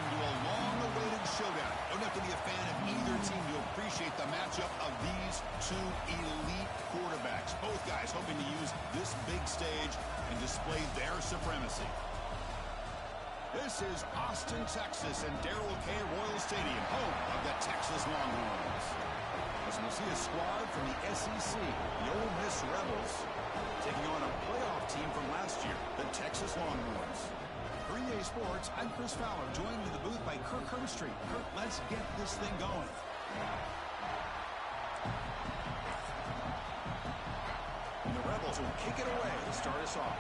welcome to a long-awaited showdown. Don't have to be a fan of either team to appreciate the matchup of these two elite quarterbacks. Both guys hoping to use this big stage and display their supremacy. This is Austin, Texas, and Darrell K. Royal Stadium, home of the Texas Longhorns. As we'll see a squad from the SEC, the Ole Miss Rebels, taking on a playoff team from last year, the Texas Longhorns. For EA Sports, I'm Chris Fowler, joined in the booth by Kirk Herbstreit. Kirk, let's get this thing going. And the Rebels will kick it away to start us off.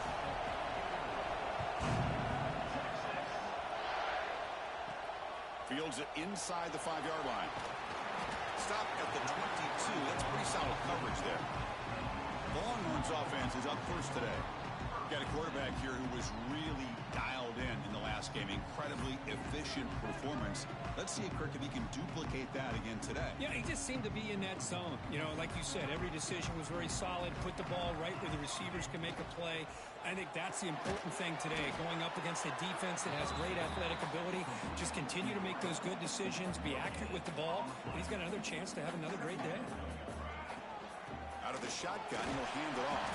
Fields it inside the 5-yard line. Stop at the 22. That's pretty solid coverage there. The Longhorns offense is up first today. Got a quarterback here who was really dialed in the last game. Incredibly efficient performance. Let's see, Kirk, if he can duplicate that again today. Yeah, he just seemed to be in that zone. You know, like you said, every decision was very solid. Put the ball right where the receivers can make a play. I think that's the important thing today. Going up against a defense that has great athletic ability. Just continue to make those good decisions. Be accurate with the ball. And he's got another chance to have another great day. Out of the shotgun, he'll hand it off.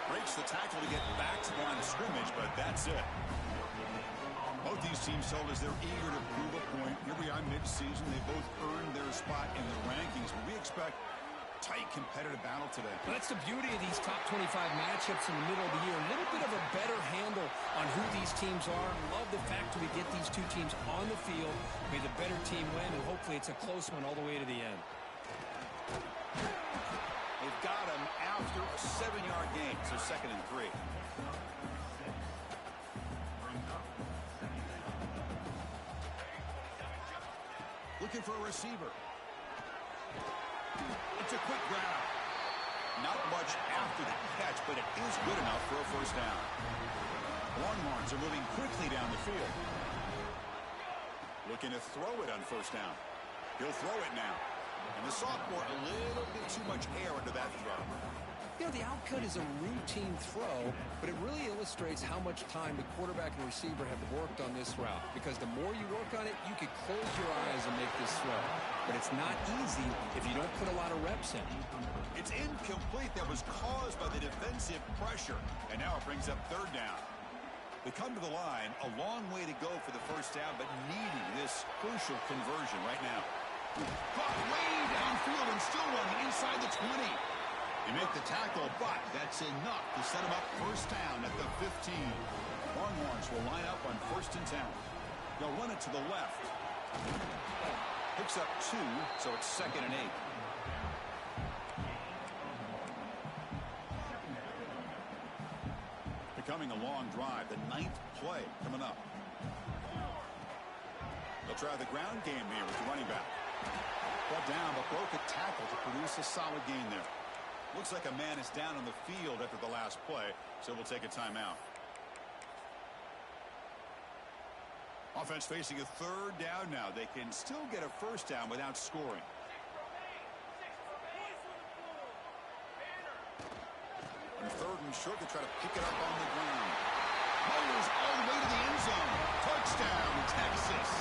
Breaks the tackle to get back to the line of scrimmage, but that's it. Both these teams told us they're eager to prove a point. Here we are mid-season. They both earned their spot in the rankings, but we expect tight competitive battle today. Well, that's the beauty of these top 25 matchups in the middle of the year. A little bit of a better handle on who these teams are. Love the fact that we get these two teams on the field. May the better team win, and hopefully it's a close one all the way to the end. They've got him after a 7-yard gain, so 2nd and 3. Looking for a receiver. It's a quick grab. Not much after the catch, but it is good enough for a first down. Longhorns are moving quickly down the field. Looking to throw it on first down. He'll throw it now. And the sophomore, a little bit too much air into that throw. You know, the outcut is a routine throw, but it really illustrates how much time the quarterback and receiver have worked on this route. Because the more you work on it, you could close your eyes and make this throw. But it's not easy if you don't put a lot of reps in. It's incomplete. That was caused by the defensive pressure. And now it brings up 3rd down. They come to the line, a long way to go for the first down, but needing this crucial conversion right now. Caught way downfield and still running inside the 20. They make the tackle, but that's enough to set him up first down at the 15. Longhorns will line up on 1st and 10. They'll run it to the left. Picks up 2, so it's 2nd and 8. Becoming a long drive, the 9th play coming up. They'll try the ground game here with the running back. Brought down, but broke a tackle to produce a solid gain there. Looks like a man is down on the field after the last play, so we'll take a timeout. Offense facing a 3rd down now. They can still get a first down without scoring. On 3rd and short, they try to pick it up on the ground. Motors all the way to the end zone. Touchdown, Texas.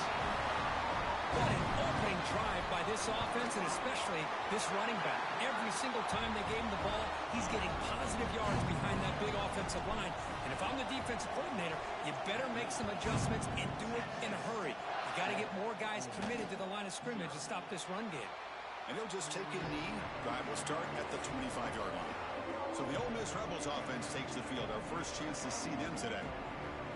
What an opening drive by this offense, and especially this running back. Every single time they gave him the ball, he's getting positive yards behind that big offensive line. And if I'm the defensive coordinator, you better make some adjustments and do it in a hurry. You got to get more guys committed to the line of scrimmage to stop this run game. And he'll just take a knee. Drive will start at the 25-yard line. So the Ole Miss Rebels offense takes the field. Our first chance to see them today.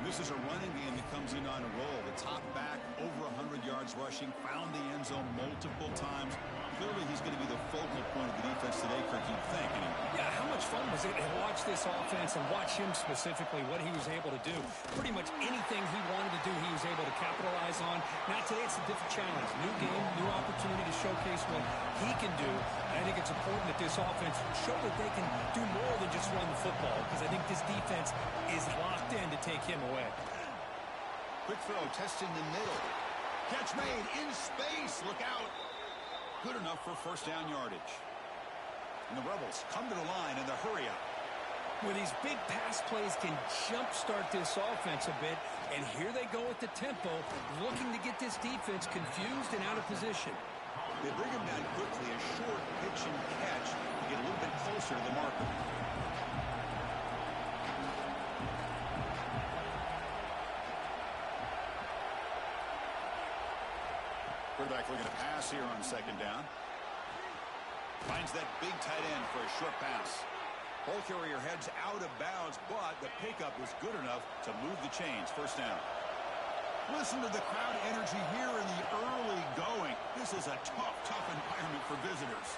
This is a running game that comes in on a roll. The top back, over 100 yards rushing, found the end zone multiple times. Clearly, he's going to be the focal point of the defense today, Kirk, you'd think. Yeah, how much fun was it to watch this offense and watch him specifically, what he was able to do. Pretty much anything he wanted to do, he was able to capitalize on. Now, today it's a different challenge. New game, new opportunity to showcase what he can do. And I think it's important that this offense show that they can do more than just run the football, because I think this defense is locked in to take him away. Quick throw, testing the middle. Catch made in space. Look out. Good enough for first down yardage. And the Rebels come to the line in the hurry up. Well, these big pass plays can jumpstart this offense a bit, and here they go at the tempo, looking to get this defense confused and out of position. They bring him down quickly, a short pitch and catch to get a little bit closer to the marker. Quarterback looking to pass here on second down. Finds that big tight end for a short pass. Ball carrier heads out of bounds, but the pickup was good enough to move the chains. First down. Listen to the crowd energy here in the early going. This is a tough environment for visitors.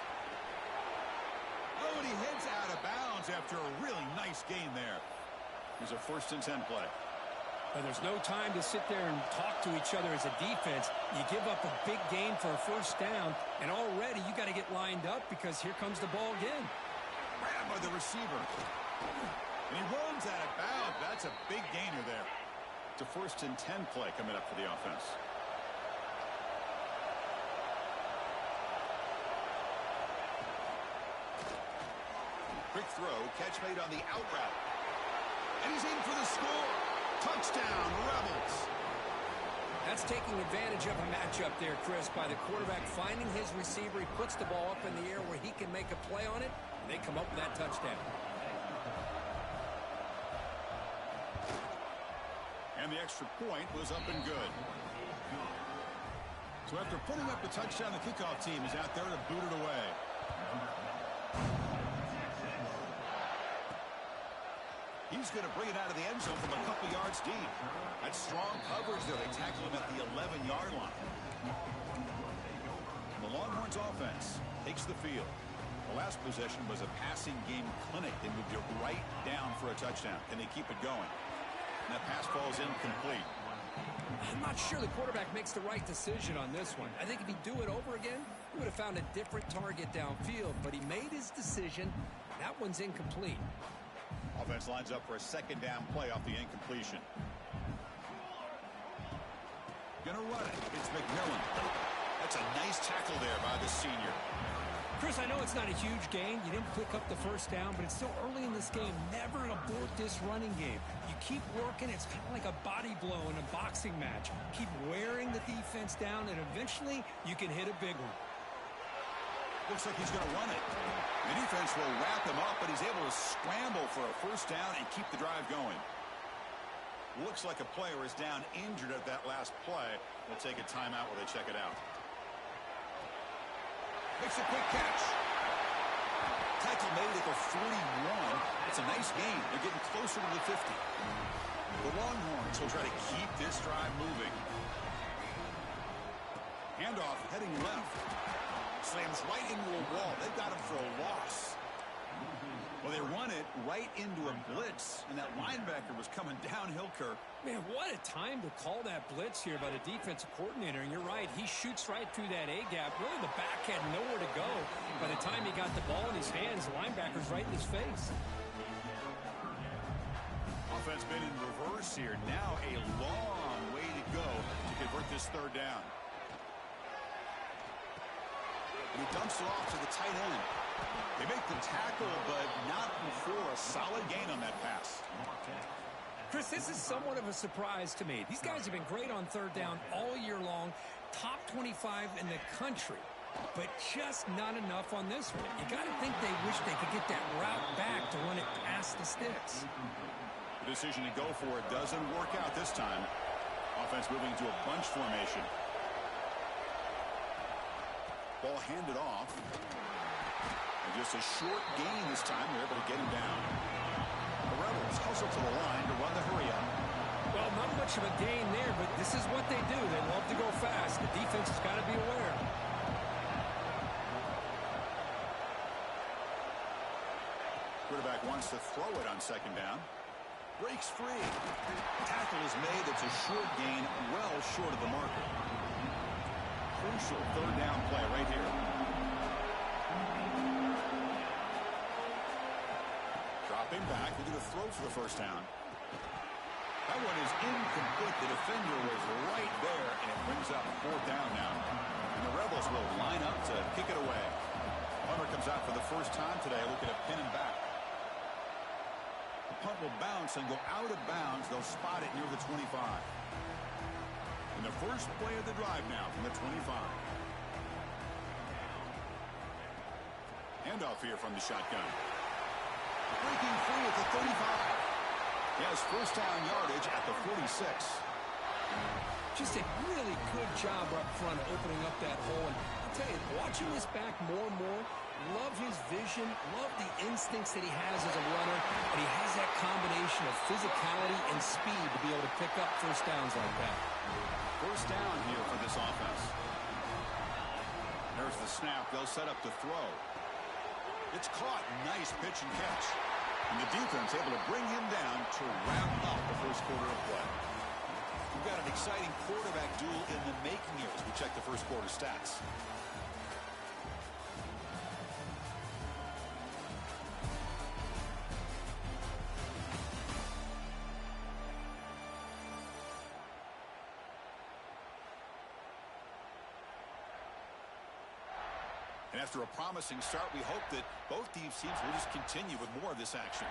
Oh, and he heads out of bounds after a really nice gain there. Here's a 1st and 10 play. Well, there's no time to sit there and talk to each other as a defense. You give up a big gain for a 1st down, and already you got to get lined up because here comes the ball again. Grabbed by the receiver. And he runs out of bounds. That's a big gainer there. It's a 1st and 10 play coming up for the offense. Quick throw, catch made on the out route. And he's in for the score. Touchdown, Rebels. That's taking advantage of a matchup there, Chris, by the quarterback finding his receiver. He puts the ball up in the air where he can make a play on it, and they come up with that touchdown. And the extra point was up and good. So after putting up the touchdown, the kickoff team is out there to boot it away. He's going to bring it out of the end zone from a couple yards deep. That's strong coverage there. They tackle him at the 11-yard line. The Longhorns offense takes the field. The last possession was a passing game clinic. They moved it right down for a touchdown. Can they keep it going? And that pass falls incomplete. I'm not sure the quarterback makes the right decision on this one. I think if he'd do it over again, he would have found a different target downfield. But he made his decision. That one's incomplete. Offense lines up for a 2nd down play off the incompletion. Gonna run it. It's McMillan. That's a nice tackle there by the senior. Chris, I know it's not a huge gain. You didn't pick up the 1st down, but it's still early in this game. Never abort this running game. You keep working. It's kind of like a body blow in a boxing match. Keep wearing the defense down, and eventually you can hit a big one. Looks like he's going to run it. The defense will wrap him up, but he's able to scramble for a 1st down and keep the drive going. Looks like a player is down injured at that last play. They'll take a timeout while they check it out. Makes a quick catch. Tackle made at the 41. It's a nice gain. They're getting closer to the 50. The Longhorns will try to keep this drive moving. Handoff heading left. Slams right into a wall. They got him for a loss. Well, they run it right into a blitz, and that linebacker was coming downhill, Kirk. Man, what a time to call that blitz here by the defensive coordinator. And you're right, he shoots right through that A-gap. Really, the back had nowhere to go. By the time he got the ball in his hands, the linebacker's right in his face. Offense been in reverse here. Now a long way to go to convert this 3rd down. And he dumps it off to the tight end. They make the tackle, but not before a solid gain on that pass. Chris, this is somewhat of a surprise to me. These guys have been great on 3rd down all year long. Top 25 in the country. But just not enough on this one. You got to think they wish they could get that route back to run it past the sticks. The decision to go for it doesn't work out this time. Offense moving to a bunch formation. Ball handed off. And just a short gain this time. They're able to get him down. The Rebels hustle to the line to run the hurry up. Well, not much of a gain there, but this is what they do. They love to go fast. The defense has got to be aware. Quarterback wants to throw it on 2nd down. Breaks free. Tackle is made. It's a short gain, well short of the marker. Crucial 3rd down play right here. Dropping back, looking to throw for the 1st down. That one is incomplete. The defender was right there, and it brings up 4th down now. And the Rebels will line up to kick it away. Hunter comes out for the first time today, looking to pin him back. punt will bounce and go out of bounds. They'll spot it near the 25. And the first play of the drive now from the 25. Handoff here from the shotgun. Breaking free at the 35. He has first down yardage at the 46. Just a really good job up front opening up that hole. And I'll tell you, watching this back more and more, love his vision, love the instincts that he has as a runner, and he has that combination of physicality and speed to be able to pick up first downs like that. First down here for this offense. There's the snap. They'll set up to throw. It's caught. Nice pitch and catch. And the defense able to bring him down to wrap up the first quarter of play. We've got an exciting quarterback duel in the making here as we check the first quarter stats. And after a promising start, we hope that both these teams will just continue with more of this action.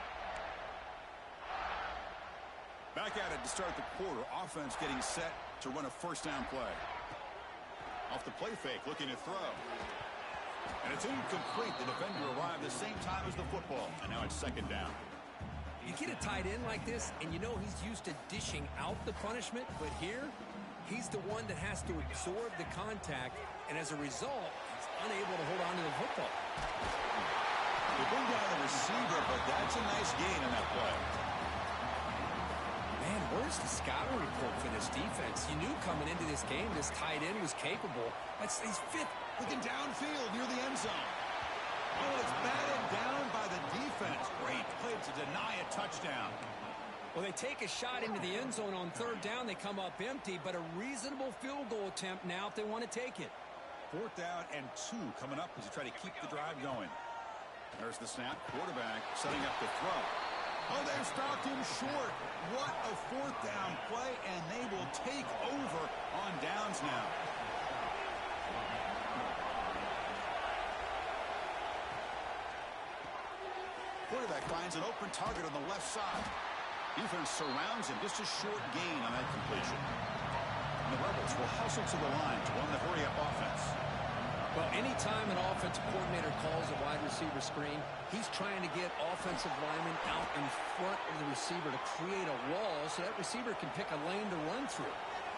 Back at it to start the quarter. Offense getting set to run a first down play. Off the play fake, looking to throw. And it's incomplete. The defender arrived the same time as the football. And now it's second down. You get a tight end like this, and you know he's used to dishing out the punishment. But here, he's the one that has to absorb the contact. And as a result, he's unable to hold on to the football. They bring down the receiver, but that's a nice gain in that play. Man, where's the scouting report for this defense? You knew coming into this game this tight end was capable. He's fifth. Looking downfield near the end zone. Oh, it's batted down by the defense. Great play to deny a touchdown. Well, they take a shot into the end zone on third down. They come up empty, but a reasonable field goal attempt now if they want to take it. Fourth down and 2 coming up as you try to keep the drive going. There's the snap. Quarterback setting up the throw. Oh, they stopped him short. What a fourth down play, and they will take over on downs now. Quarterback finds an open target on the left side. Defense surrounds him. Just a short gain on that completion. And the Rebels will hustle to the line to run the hurry-up offense. Well, anytime an offensive coordinator calls a wide receiver screen, he's trying to get offensive linemen out in front of the receiver to create a wall so that receiver can pick a lane to run through.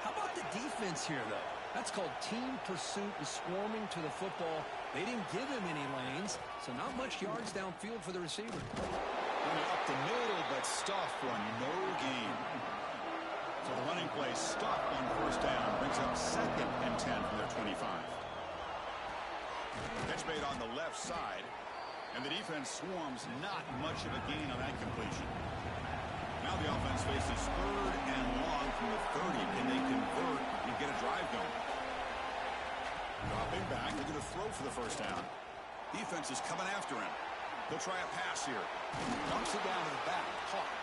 How about the defense here, though? That's called team pursuit and swarming to the football. They didn't give him any lanes, so not much yards downfield for the receiver. Up the middle, but stuffed for no gain. So the running play stopped on first down. Brings up second and 10 from their 25. Pitch made on the left side. And the defense swarms. Not much of a gain on that completion. Now the offense faces third and long from the 30. Can they convert and get a drive going? Dropping back. They're going to throw for the first down. Defense is coming after him. He'll try a pass here. Dumps it down to the back. Caught.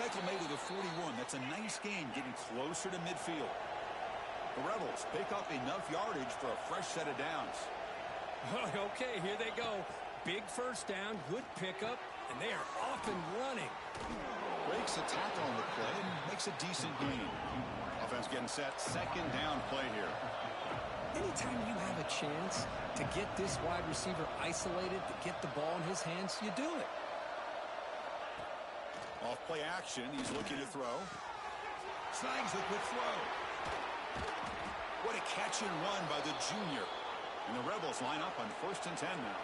Tackle made to the 41. That's a nice gain, getting closer to midfield. The Rebels pick up enough yardage for a fresh set of downs. Okay, here they go. Big first down, good pickup, and they are off and running. Breaks a tackle on the play and makes a decent gain. Offense getting set. Second down play here. Anytime you have a chance to get this wide receiver isolated, to get the ball in his hands, you do it. Off play action. He's looking to throw. Snags the quick throw. What a catch and run by the junior. And the Rebels line up on first and 10 now.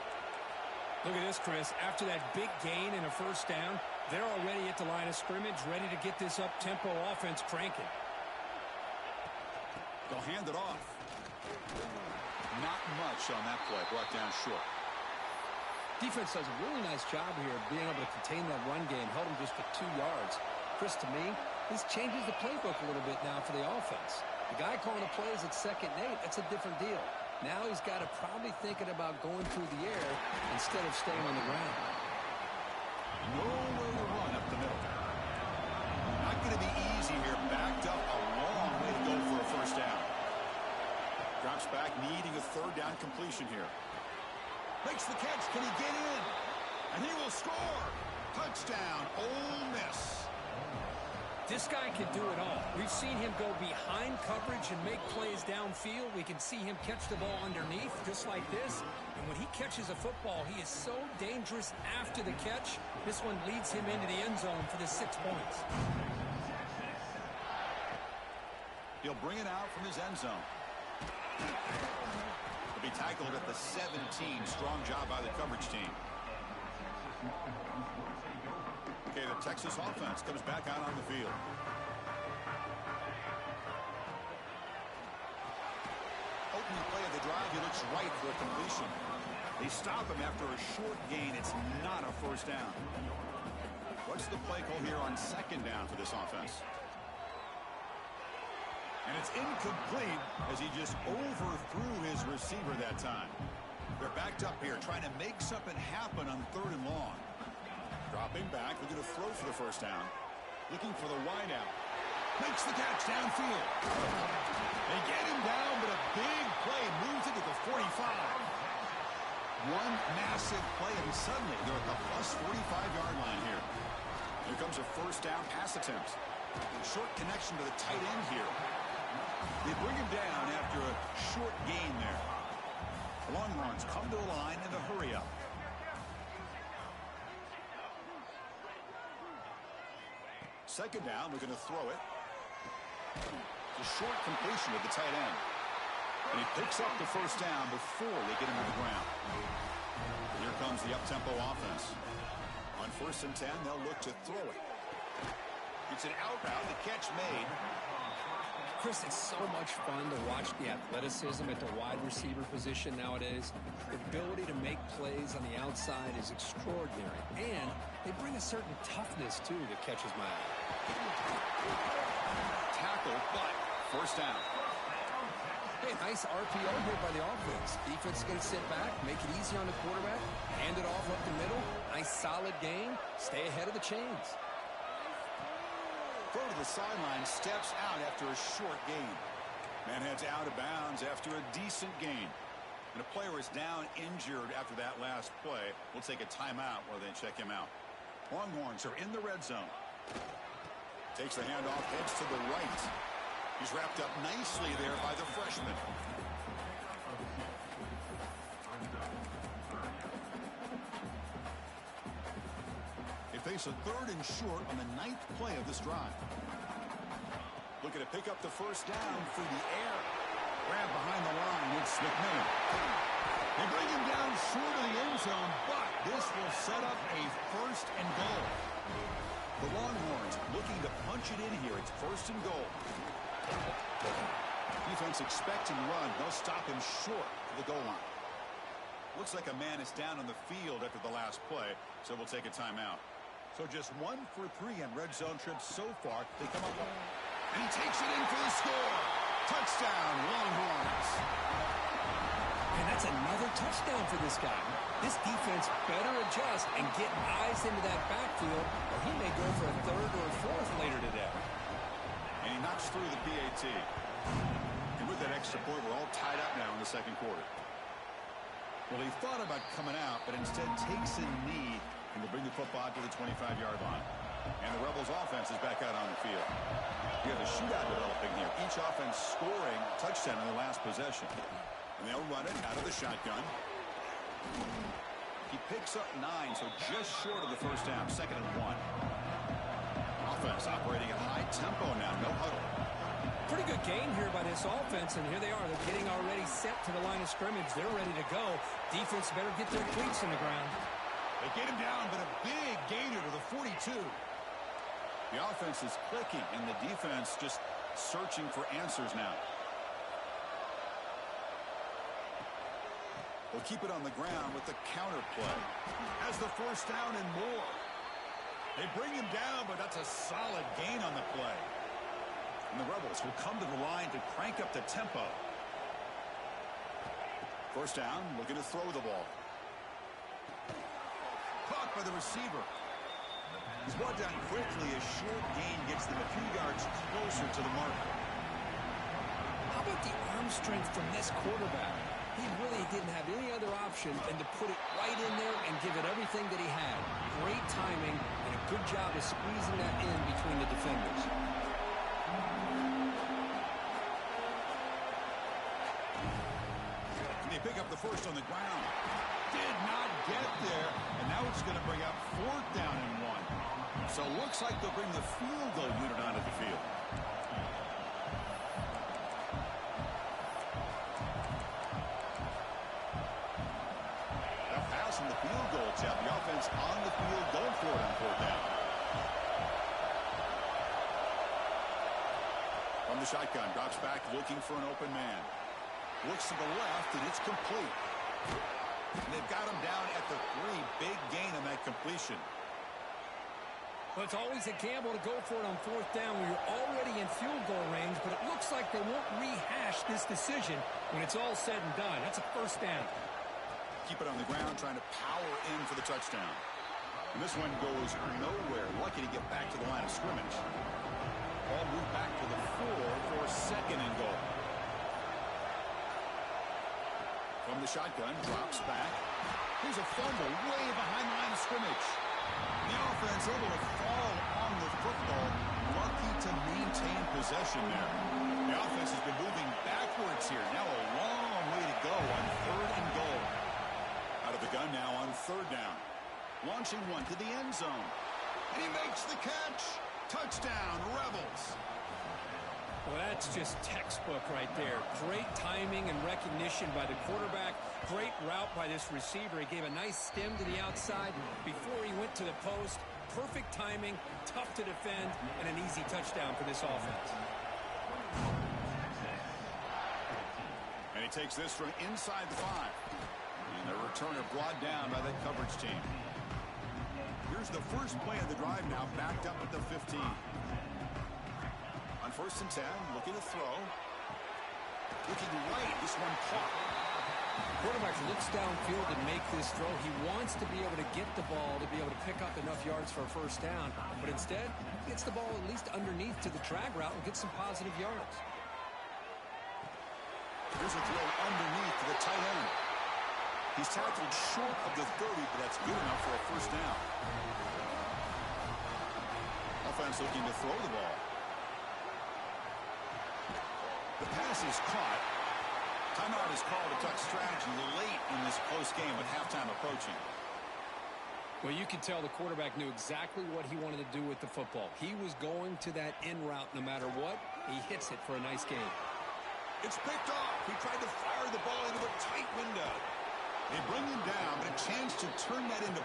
Look at this, Chris. After that big gain and a first down, they're already at the line of scrimmage, ready to get this up-tempo offense cranking. They'll hand it off. Not much on that play. Brought down short. Defense does a really nice job here of being able to contain that run game. Held him just for 2 yards. Chris, to me, this changes the playbook a little bit now for the offense. The guy calling the plays at 2nd and 8, that's a different deal. Now he's got to probably thinking about going through the air instead of staying on the ground. Nowhere to run up the middle. Not going to be easy here. Backed up a long way to go for a first down. Drops back, needing a third down completion here. Makes the catch. Can he get in? And he will score. Touchdown, Ole Miss. This guy can do it all. We've seen him go behind coverage and make plays downfield. We can see him catch the ball underneath just like this. And when he catches a football, he is so dangerous after the catch. This one leads him into the end zone for the 6 points. He'll bring it out from his end zone. He'll be tackled at the 17. Strong job by the coverage team. Okay, the Texas offense comes back out on the field. Opening play of the drive, he looks right for a completion. They stop him after a short gain. It's not a first down. What's the play call here on second down for this offense? And it's incomplete as he just overthrew his receiver that time. They're backed up here trying to make something happen on 3rd and long. Dropping back, looking to throw for the first down. Looking for the wide out. Makes the catch downfield. They get him down, but a big play moves it to the 45. One massive play, and suddenly they're at the plus 45-yard line here. Here comes a first down pass attempt. Short connection to the tight end here. They bring him down after a short gain there. The Longhorns come to the line in a hurry up. Second down, we're going to throw it. A short completion with the tight end. And he picks up the first down before they get him to the ground. Here comes the up-tempo offense. On 1st and 10, they'll look to throw it. It's an out route, the catch made. Chris, it's so much fun to watch the athleticism at the wide receiver position nowadays. The ability to make plays on the outside is extraordinary. And they bring a certain toughness, too, that catches my eye. Tackle, but first down. Hey, nice RPO here by the offense. Defense is going to sit back, make it easy on the quarterback, hand it off up the middle. Nice solid gain. Stay ahead of the chains. Throw to the sideline, steps out after a short gain. Man heads out of bounds after a decent gain. And a player is down injured after that last play. We'll take a timeout while they check him out. Longhorns are in the red zone. Takes the handoff, heads to the right. He's wrapped up nicely there by the freshman. They face a 3rd and short on the 9th play of this drive. Looking to pick up the first down through the air. Grab behind the line. It's McMillan. They bring him down short of the end zone, but this will set up a 1st and goal. The Longhorns looking to punch it in here. It's 1st and goal. Defense expecting run. They'll stop him short of the goal line. Looks like a man is down on the field after the last play, so we'll take a timeout. So just 1 for 3 on red zone trips so far. They come up and he takes it in for the score. Touchdown, Longhorns. And that's another touchdown for this guy. This defense better adjust and get eyes into that backfield, or he may go for a 3rd or a 4th later today. And he knocks through the PAT. And with that extra point, we're all tied up now in the 2nd quarter. Well, he thought about coming out, but instead takes a knee and will bring the football to the 25-yard line. And the Rebels offense is back out on the field. We have a shootout developing here. Each offense scoring a touchdown in the last possession. And they'll run it out of the shotgun. He picks up 9, so just short of the first down. 2nd and 1. Offense operating at high tempo now. No huddle. Pretty good game here by this offense, and here they are. They're getting already set to the line of scrimmage. They're ready to go. Defense better get their cleats in the ground. They get him down, but a big gainer to the 42. The offense is clicking, and the defense just searching for answers now. They'll keep it on the ground with the counter play. Has the first down and more. They bring him down, but that's a solid gain on the play. And the Rebels will come to the line to crank up the tempo. First down, looking to throw the ball. Caught by the receiver. He's brought down quickly. A short gain gets them a few yards closer to the mark. How about the arm strength from this quarterback? He really didn't have any other option than to put it right in there and give it everything that he had. Great timing and a good job of squeezing that in between the defenders. And they pick up the first on the ground. Did not get there, and now it's going to bring up 4th down and 1. So it looks like they'll bring the field goal unit onto the field. From the field goal attempt, the offense on the field going for it on 4th down. From the shotgun, drops back looking for an open man. Looks to the left, and it's complete. And they've got him down at the 3. Big gain on that completion. Well, it's always a gamble to go for it on 4th down when you're already in field goal range, but it looks like they won't rehash this decision when it's all said and done. That's a 1st down. Keep it on the ground, trying to power in for the touchdown. And this one goes nowhere. Lucky to get back to the line of scrimmage. Ball moved back to the 4 for a 2nd and goal. From the shotgun, drops back. Here's a fumble way behind the line of scrimmage. The offense able to fall on the football. Lucky to maintain possession there. The offense has been moving backwards here. Now a long way to go on 3rd and goal. Out of the gun now on 3rd down. Launching one to the end zone. And he makes the catch. Touchdown, Rebels. Well, that's just textbook right there. Great timing and recognition by the quarterback. Great route by this receiver. He gave a nice stem to the outside before he went to the post. Perfect timing, tough to defend, and an easy touchdown for this offense. And he takes this from inside the 5. And the returner brought down by that coverage team. Here's the first play of the drive now, backed up at the 15. On 1st and 10, looking to throw. Looking right, this one caught. Quarterback looks downfield and make this throw. He wants to be able to get the ball to be able to pick up enough yards for a 1st down. But instead, gets the ball at least underneath to the drag route and gets some positive yards. Here's a throw underneath to the tight end. He's tackled short of the 30, but that's good enough for a 1st down. Offense looking to throw the ball. The pass is caught. Timeout is called to touch strategy late in this close game with halftime approaching. Well, you can tell the quarterback knew exactly what he wanted to do with the football. He was going to that in route no matter what. He hits it for a nice gain. It's picked off. He tried to fire the ball into a tight window. They bring him down, but a chance to turn that into...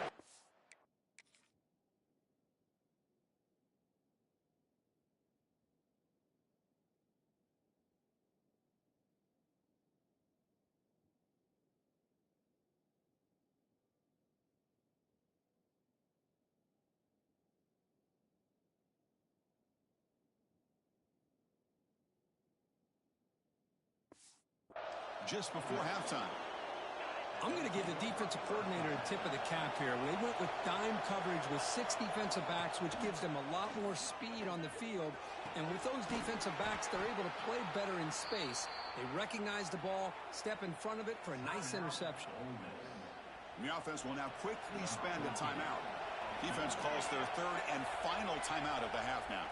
Just before halftime. I'm going to give the defensive coordinator a tip of the cap here. They went with dime coverage with 6 defensive backs, which gives them a lot more speed on the field. And with those defensive backs, they're able to play better in space. They recognize the ball, step in front of it for a nice interception. The offense will now quickly spend a timeout. Defense calls their 3rd and final timeout of the half now.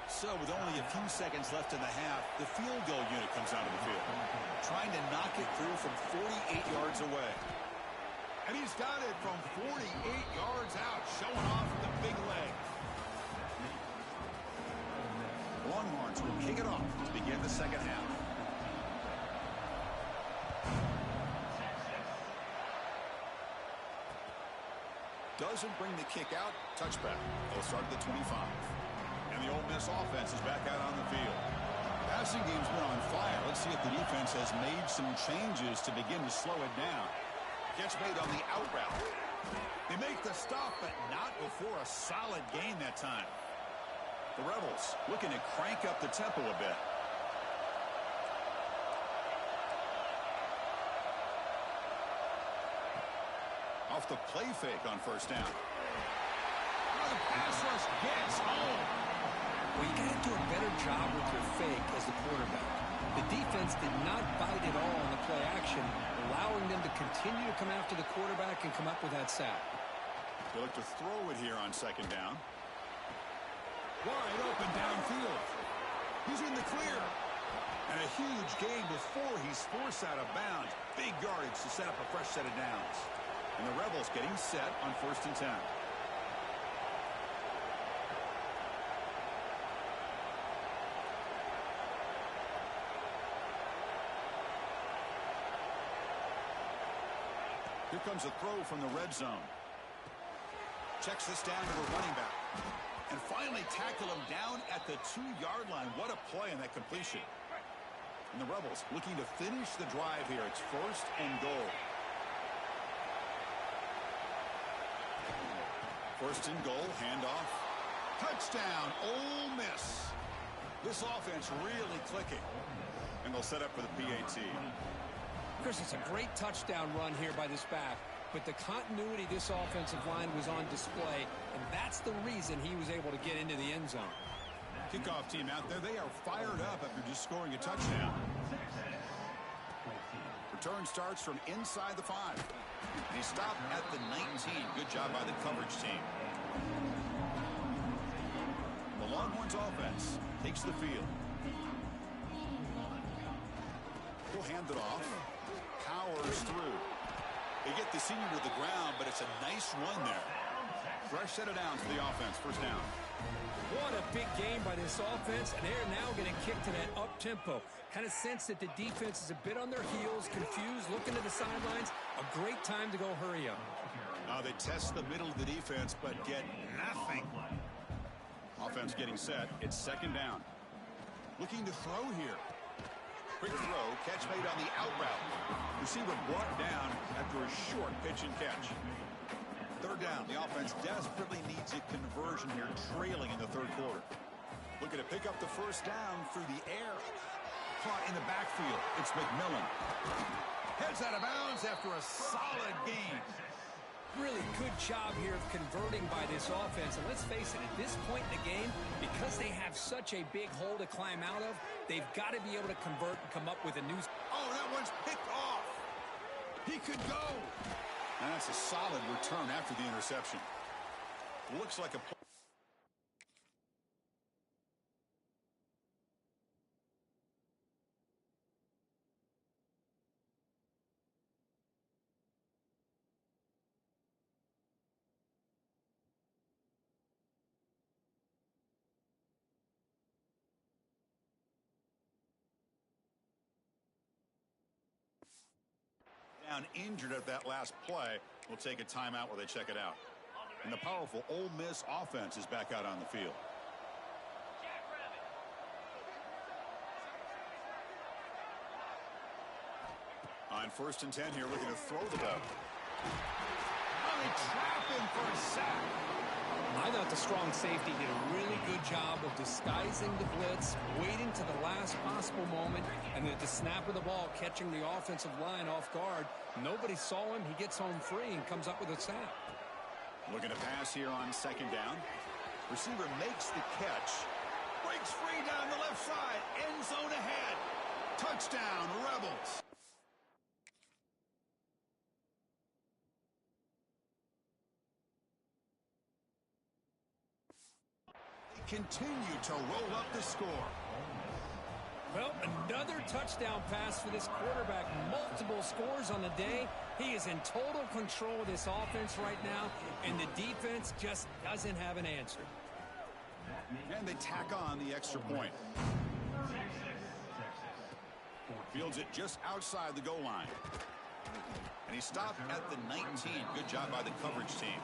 So with only a few seconds left in the half, the field goal unit comes out of the field, trying to knock it through from 48 yards away. And he's got it from 48 yards out, showing off the big leg. Longhorns will kick it off to begin the second half. Doesn't bring the kick out. Touchback. They'll start at the 25. And the Ole Miss offense is back out on the field. Passing game's been on fire. Let's see if the defense has made some changes to begin to slow it down. Gets made on the out route. They make the stop, but not before a solid gain that time. The Rebels looking to crank up the tempo a bit. Off the play fake on 1st down. Oh, the pass rush gets home. Well, you got to do a better job with your fake as the quarterback. The defense did not bite at all on the play allowing them to continue to come after the quarterback and come up with that sack. They look to throw it here on second down. Wide open downfield. He's in the clear. And a huge gain before he's forced out of bounds. Big yardage to set up a fresh set of downs. And the Rebels getting set on 1st and 10. Here comes a throw from the red zone. Checks this down to the running back. And finally tackle him down at the 2-yard line. What a play on that completion. And the Rebels looking to finish the drive here. It's 1st and goal. 1st and goal, handoff. Touchdown, Ole Miss. This offense really clicking. And they'll set up for the PAT. Chris, it's a great touchdown run here by this back. But the continuity of this offensive line was on display, and that's the reason he was able to get into the end zone. Kickoff team out there. They are fired up after just scoring a touchdown. Return starts from inside the 5. And he stopped at the 19. Good job by the coverage team. The Longhorns offense takes the field. He'll hand it off. Powers through. They get the senior to the ground, but it's a nice run there. Fresh set of downs for the offense. 1st down. What a big game by this offense, and they're now going to kick to that up-tempo. Kind of sense that the defense is a bit on their heels, confused, looking to the sidelines. A great time to go hurry up. They test the middle of the defense, but get nothing. Offense getting set. It's 2nd down. Looking to throw here. Quick throw, catch made on the out route. Receiver brought down after a short pitch and catch. 3rd down. The offense desperately needs a conversion here, trailing in the 3rd quarter. Looking to pick up the 1st down through the air. Caught in the backfield. It's McMillan. Heads out of bounds after a solid gain. Really good job here of converting by this offense. And let's face it, at this point in the game, because they have such a big hole to climb out of, they've got to be able to convert and come up with a new... Oh, that one's picked off. He could go. And that's a solid return after the interception. Looks like a... injured at that last play. We'll take a timeout while they check it out. And the powerful Ole Miss offense is back out on the field. On 1st and 10 here, looking to throw the ball. Oh, they trap him for a sack. I thought the strong safety did a really good job of disguising the blitz, waiting to the last possible moment, and then at the snap of the ball, catching the offensive line off guard. Nobody saw him. He gets home free and comes up with a sack. Looking to pass here on 2nd down. Receiver makes the catch. Breaks free down the left side. End zone ahead. Touchdown, Rebels. Continue to roll up the score. Well, another touchdown pass for this quarterback. Multiple scores on the day. He is in total control of this offense right now, and the defense just doesn't have an answer. And they tack on the extra point. Fields it just outside the goal line. And he stopped at the 19. Good job by the coverage team.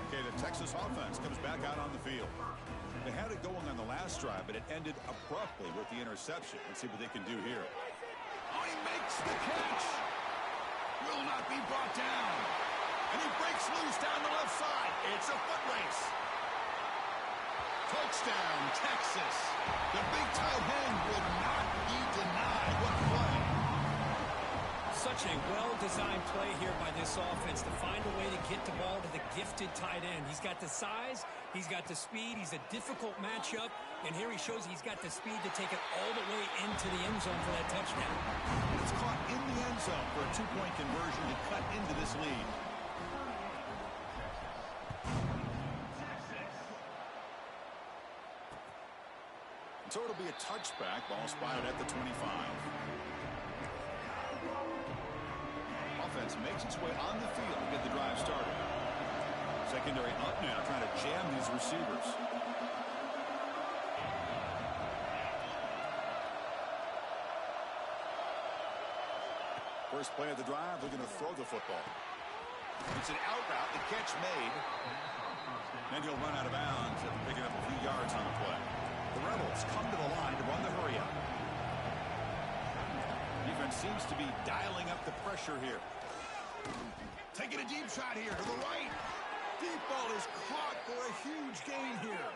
Okay, the Texas offense comes back out on the field. They had it going on the last drive, but it ended abruptly with the interception. Let's see what they can do here. Oh, he makes the catch. Will not be brought down. And he breaks loose down the left side. It's a foot race. Touchdown, Texas. The big tight end will not be denied. What play. Such a well-designed play here by this offense to find a way to get the ball to the gifted tight end. He's got the size, he's got the speed, he's a difficult matchup, and here he shows he's got the speed to take it all the way into the end zone for that touchdown. It's caught in the end zone for a a two-point conversion to cut into this lead. So it'll be a touchback. Ball spotted at the 25. Offense makes its way on the field to get the drive started. Secondary up now, trying to jam these receivers. First play of the drive, looking to throw the football. It's an out route, the catch made. Then he'll run out of bounds after picking up a few yards on the play. The Rebels come to the line to run the hurry up. Defense seems to be dialing up the pressure here. Taking a deep shot here to the right. Deep ball is caught for a huge gain here.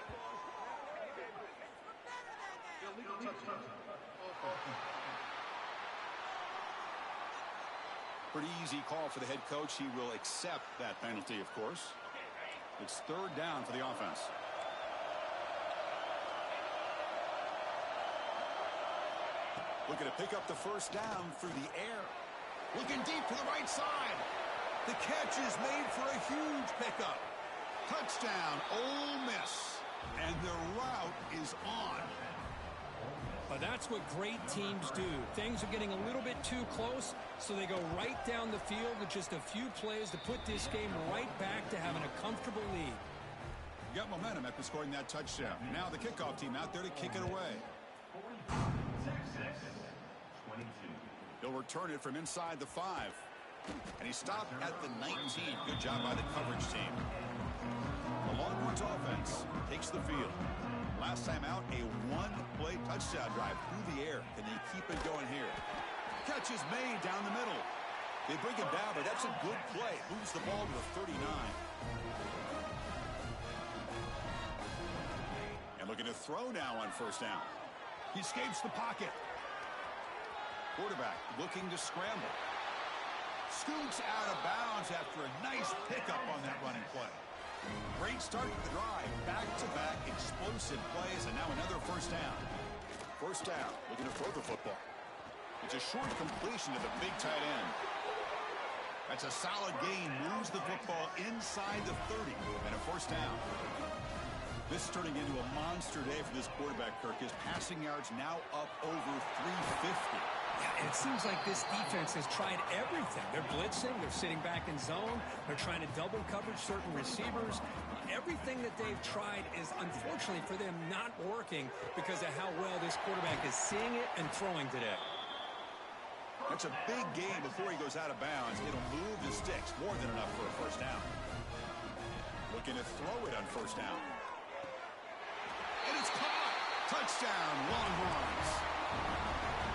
Pretty easy call for the head coach. He will accept that penalty, of course. It's third down for the offense. Looking to pick up the first down through the air. Looking deep to the right side. The catch is made for a huge pickup. Touchdown, Ole Miss. And the route is on. But that's what great teams do. Things are getting a little bit too close, so they go right down the field with just a few plays to put this game right back to having a comfortable lead. You got momentum after scoring that touchdown. Now the kickoff team out there to kick it away. He'll return it from inside the 5. And he stopped at the 19. Good job by the coverage team. The Longhorns offense takes the field. Last time out, a one-play touchdown drive through the air. Can they keep it going here? Catch is made down the middle. They bring him down, but that's a good play. Moves the ball to the 39. And looking to throw now on first down. He escapes the pocket. Quarterback looking to scramble. Scoots out of bounds after a nice pickup on that running play. Great start to the drive. Back-to-back explosive plays, and now another first down. First down, looking to throw the football. It's a short completion to the big tight end. That's a solid gain. Moves the football inside the 30, and a first down. This is turning into a monster day for this quarterback, Kirk. His passing yards now up over 350. Yeah, it seems like this defense has tried everything. They're blitzing. They're sitting back in zone. They're trying to double coverage certain receivers. Everything that they've tried is, unfortunately for them, not working because of how well this quarterback is seeing it and throwing today. That's a big game before he goes out of bounds. It'll move the sticks. More than enough for a first down. Looking to throw it on first down. And it's caught. Touchdown, Longhorns.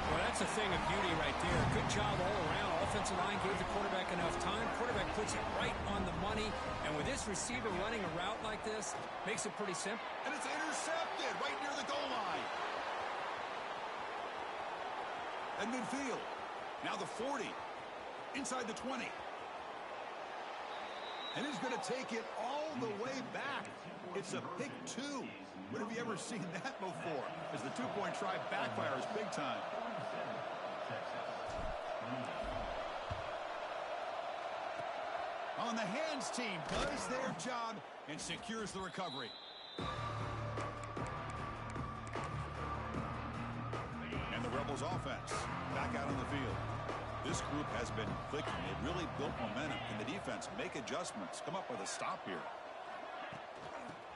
Well, that's a thing of beauty right there. Good job all around. Offensive line gave the quarterback enough time. Quarterback puts it right on the money. And with this receiver running a route like this, makes it pretty simple. And it's intercepted right near the goal line. At midfield. Now the 40. Inside the 20. And he's going to take it all the way back. It's a pick 2. When have you ever seen that before? As the two-point try backfires big time. On the hands team does their job and secures the recovery. And the Rebels offense back out on the field. This group has been clicking. They've really built momentum. Can the defense make adjustments? Come up with a stop here.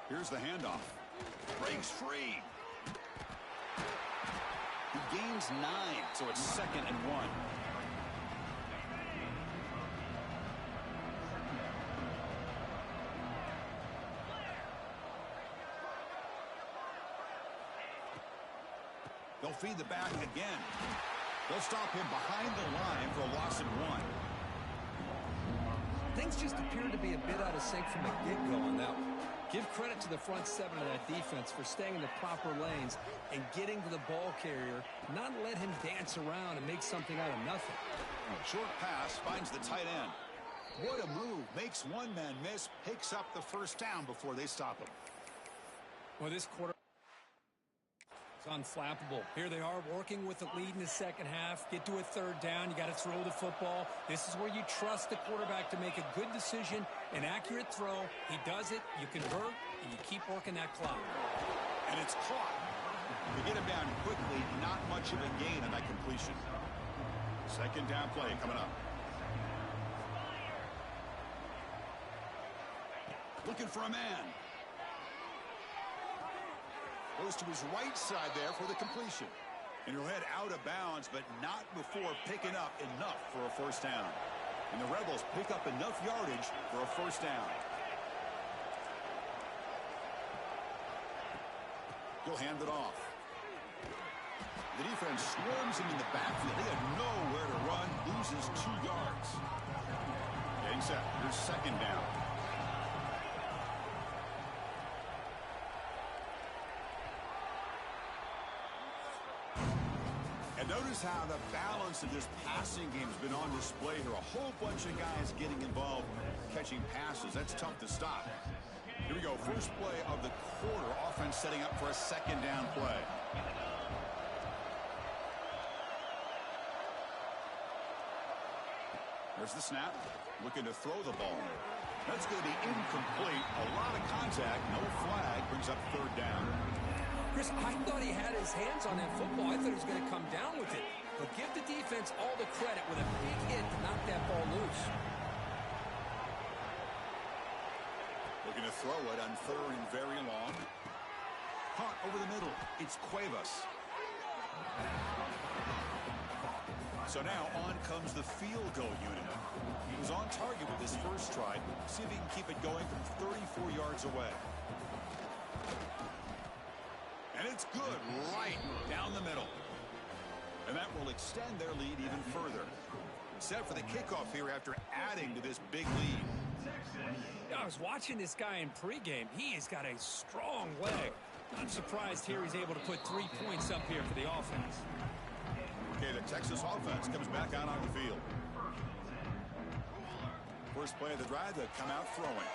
Here's the handoff. Breaks free. He gains 9, so it's 2nd and 1. They'll feed the back again. They'll stop him behind the line for a loss of 1. Things just appear to be a bit out of sync from the get-go on that one. Give credit to the front 7 of that defense for staying in the proper lanes and getting to the ball carrier, not let him dance around and make something out of nothing. Short pass finds the tight end. What a move. Makes one man miss, picks up the first down before they stop him. Well, this quarter. It's unflappable. Here they are working with the lead in the second half. Get to a third down. You got to throw the football. This is where you trust the quarterback to make a good decision, an accurate throw. He does it. You convert, and you keep working that clock. And it's caught. To get him down quickly, not much of a gain on that completion. Second down play coming up. Looking for a man. Goes to his right side there for the completion. And he'll head out of bounds, but not before picking up enough for a first down. And the Rebels pick up enough yardage for a first down. He'll hand it off. The defense swarms him in the backfield. He had nowhere to run, loses 2 yards. Getting set. Here's second down. And notice how the balance of this passing game has been on display here. A whole bunch of guys getting involved, catching passes. That's tough to stop. Here we go. First play of the quarter. Offense setting up for a second down play. There's the snap. Looking to throw the ball. That's going to be incomplete. A lot of contact. No flag. Brings up third down. Chris, I thought he had his hands on that football. I thought he was going to come down with it. But give the defense all the credit with a big hit to knock that ball loose. Looking to throw it on third and very long. Caught over the middle. It's Cuevas. So now on comes the field goal unit. He was on target with his first try. See if he can keep it going from 34 yards away. And it's good right down the middle. And that will extend their lead even further. Set for the kickoff here after adding to this big lead. I was watching this guy in pregame. He has got a strong leg. I'm surprised here he's able to put 3 points up here for the offense. Okay, the Texas offense comes back out on the field. First play of the drive, they come out throwing.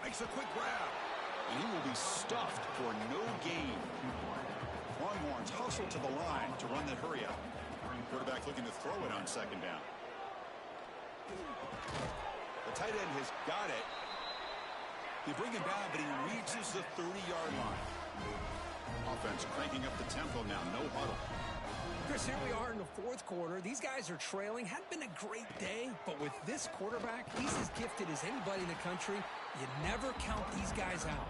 Makes a quick grab. And he will be stuffed for no gain. Longhorns hustle to the line to run that hurry up. Quarterback looking to throw it on second down. The tight end has got it. They bring him down, but he reaches the 30-yard line. Offense cranking up the tempo now. No huddle. Chris, here we are in the fourth quarter. These guys are trailing. Hadn't been a great day, but with this quarterback, he's as gifted as anybody in the country. You never count these guys out.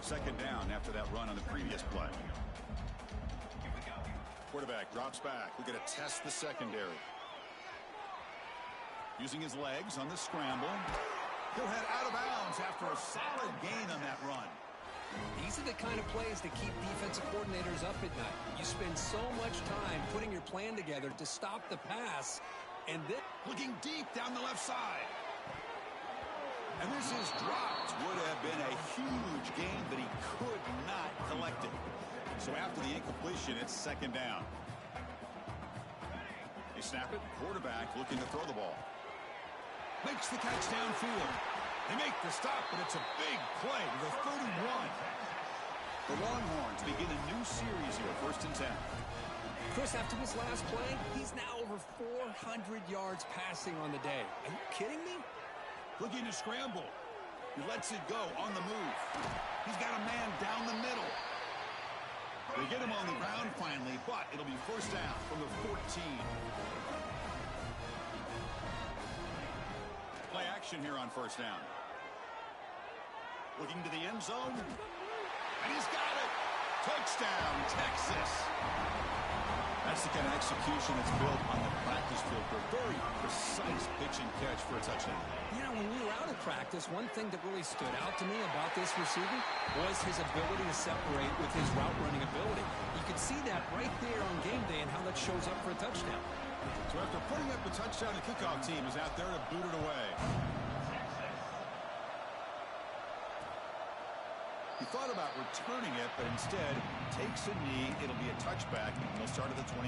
Second down after that run on the previous play. Quarterback drops back. We're going to test the secondary. Using his legs on the scramble. He'll head out of bounds after a solid gain on that run. These are the kind of plays that keep defensive coordinators up at night. You spend so much time putting your plan together to stop the pass, and then looking deep down the left side. And this is dropped. Would have been a huge gain, but he could not collect it. So after the incompletion, it's second down. They snap it. Quarterback looking to throw the ball. Makes the catch downfield. They make the stop, but it's a big play to the 31. The Longhorns begin a new series here, 1st and 10. Chris, after this last play, he's now over 400 yards passing on the day. Are you kidding me? Looking to scramble. He lets it go on the move. He's got a man down the middle. They get him on the ground finally, but it'll be first down from the 14. Play action here on first down. Looking to the end zone. And he's got it. Touchdown, Texas. That's the kind of execution that's built on the practice field for a very precise pitch and catch for a touchdown. You know, when we were out of practice, one thing that really stood out to me about this receiver was his ability to separate with his route running ability. You could see that right there on game day and how that shows up for a touchdown. So after putting up the touchdown, the kickoff team is out there to boot it away. He thought about returning it, but instead takes a knee. It'll be a touchback, and they'll start at the 25.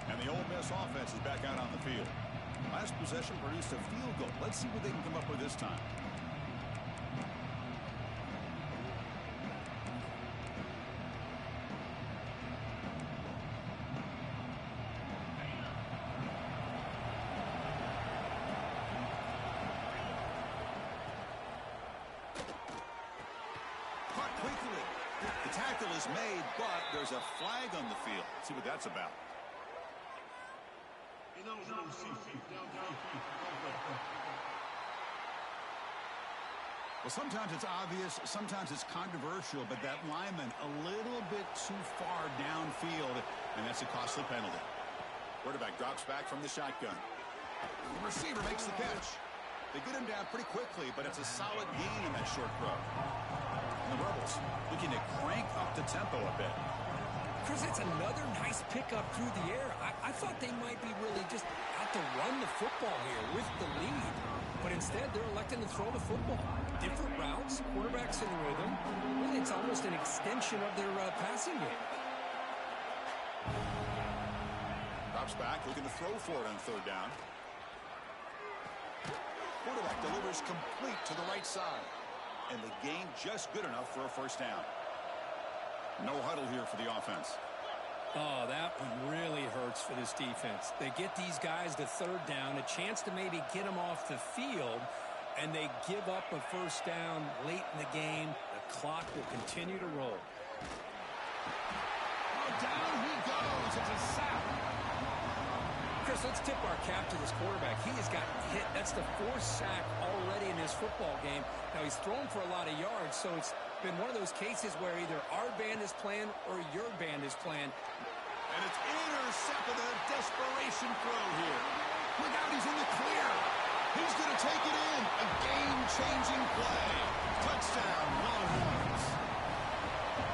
And the Ole Miss offense is back out on the field. Last possession produced a field goal. Let's see what they can come up with this time. quickly. The tackle is made, but there's a flag on the field. Let's see what that's about. Well, sometimes it's obvious, sometimes it's controversial, but that lineman a little bit too far downfield, and that's a costly penalty. Quarterback drops back from the shotgun. The receiver makes the catch. They get him down pretty quickly, but it's a solid gain in that short throw. And the Rebels looking to crank up the tempo a bit. Chris, it's another nice pickup through the air. I thought they might be really just out to run the football here with the lead. But instead, they're electing to throw the football. Different routes, quarterbacks in rhythm. Really, it's almost an extension of their passing game. Drops back, looking to throw for it on third down. Quarterback delivers complete to the right side. And the gain just good enough for a first down. No huddle here for the offense. Oh, that one really hurts for this defense. They get these guys to third down, a chance to maybe get them off the field, and they give up a first down late in the game. The clock will continue to roll. Oh, down he goes. It's a sack. Chris, let's tip our cap to this quarterback. He has gotten hit. That's the fourth sack already in this football game. Now, he's thrown for a lot of yards, so it's been one of those cases where either our band is playing or your band is playing. And it's intercepted, a desperation throw here. Look out, he's in the clear. He's going to take it in. A game-changing play. Touchdown, Longhorns.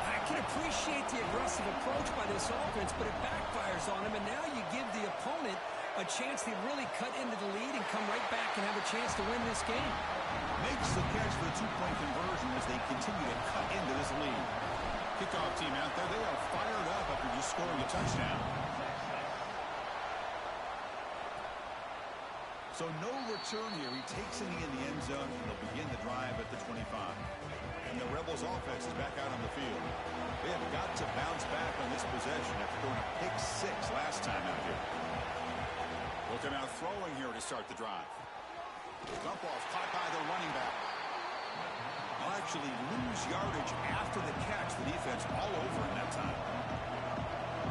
I can appreciate the aggressive approach by this offense, but it backfires on him, and now you give the opponent a chance to really cut into the lead and come right back and have a chance to win this game. Makes the catch for the two-point conversion as they continue to cut into this lead. Kickoff team out there, they are fired up after just scoring a touchdown. So no return here. He takes it in the end zone, and they'll begin the drive at the 25. And the Rebels offense is back out on the field. They have got to bounce back on this possession after throwing a pick six last time out here. Look at now throwing here to start the drive. Dump off caught by the running back. I'll actually lose yardage after the catch. The defense all over in that time.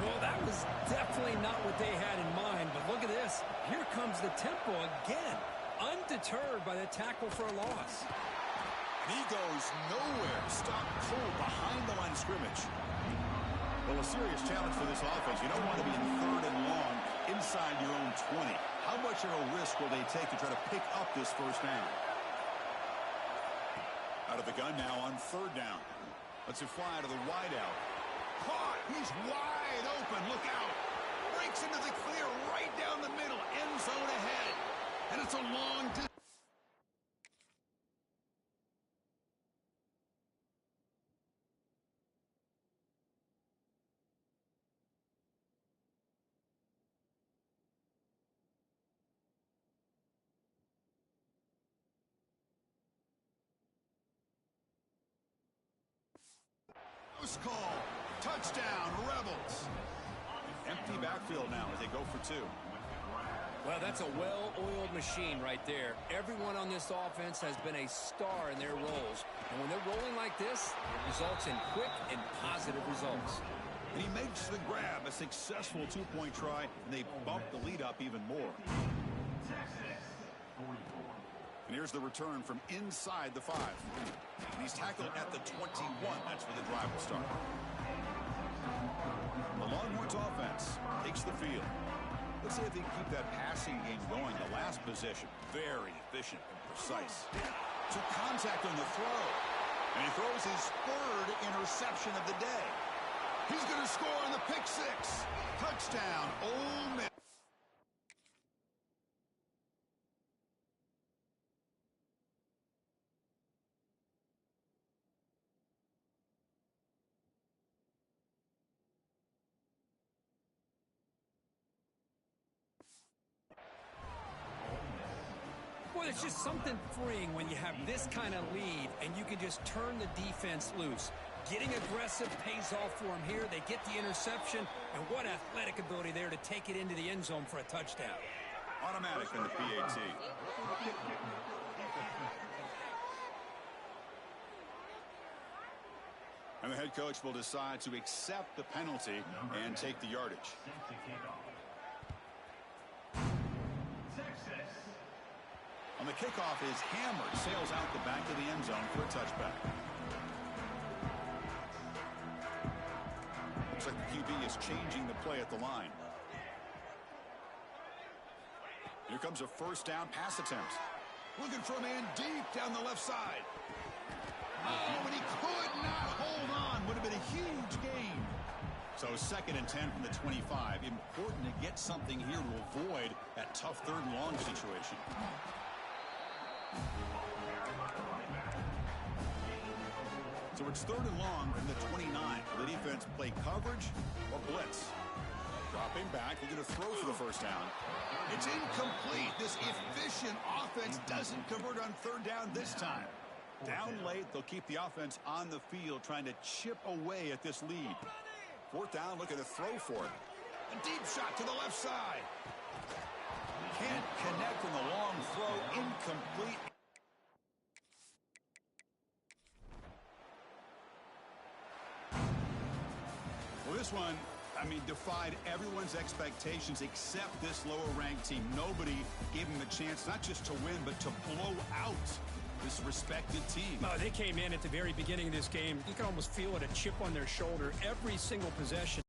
Well, that was definitely not what they had in mind, but look at this. Here comes the tempo again, undeterred by the tackle for a loss. And he goes nowhere. Stopped cold behind the line of scrimmage. Well, a serious challenge for this offense. You don't want to be in third and long inside your own 20. How much of a risk will they take to try to pick up this first down? Out of the gun now on third down. Lets it fly to the wideout. Caught. He's wide open. Look out. Breaks into the clear right down the middle. End zone ahead. And it's a long distance. Call. Touchdown, Rebels. Empty backfield now as they go for two. Well, that's a well-oiled machine right there. Everyone on this offense has been a star in their roles. And when they're rolling like this, it results in quick and positive results. And he makes the grab, a successful two-point try, and they bump the lead up even more. And here's the return from inside the 5. And he's tackled at the 21. That's where the drive will start. The Longhorns offense takes the field. Let's see if they can keep that passing game going. The last possession, very efficient and precise. Took contact on the throw. And he throws his third interception of the day. He's going to score on the pick six. Touchdown, Ole Miss. Well, it's just something freeing when you have this kind of lead and you can just turn the defense loose. Getting aggressive pays off for them here. They get the interception, and what athletic ability there to take it into the end zone for a touchdown. Automatic in the PAT. And the head coach will decide to accept the penalty and take the yardage. On the kickoff, is hammered, sails out the back of the end zone for a touchback. Looks like the QB is changing the play at the line. Here comes a first down pass attempt. Looking for a man deep down the left side. Oh, and he could not hold on. Would have been a huge gain. So 2nd and 10 from the 25. Important to get something here to avoid that tough 3rd and long situation. So it's 3rd and long from the 29. Will the defense play coverage or blitz? Dropping back, looking to throw for the first down. It's incomplete. This efficient offense doesn't convert on 3rd down this time. Down late, they'll keep the offense on the field, trying to chip away at this lead. 4th down, looking to throw for it. A deep shot to the left side. Can't connect in the long throw. Incomplete. Well, this one, defied everyone's expectations except this lower-ranked team. Nobody gave them a chance not just to win, but to blow out this respected team. Oh, they came in at the very beginning of this game. You can almost feel it, a chip on their shoulder every single possession.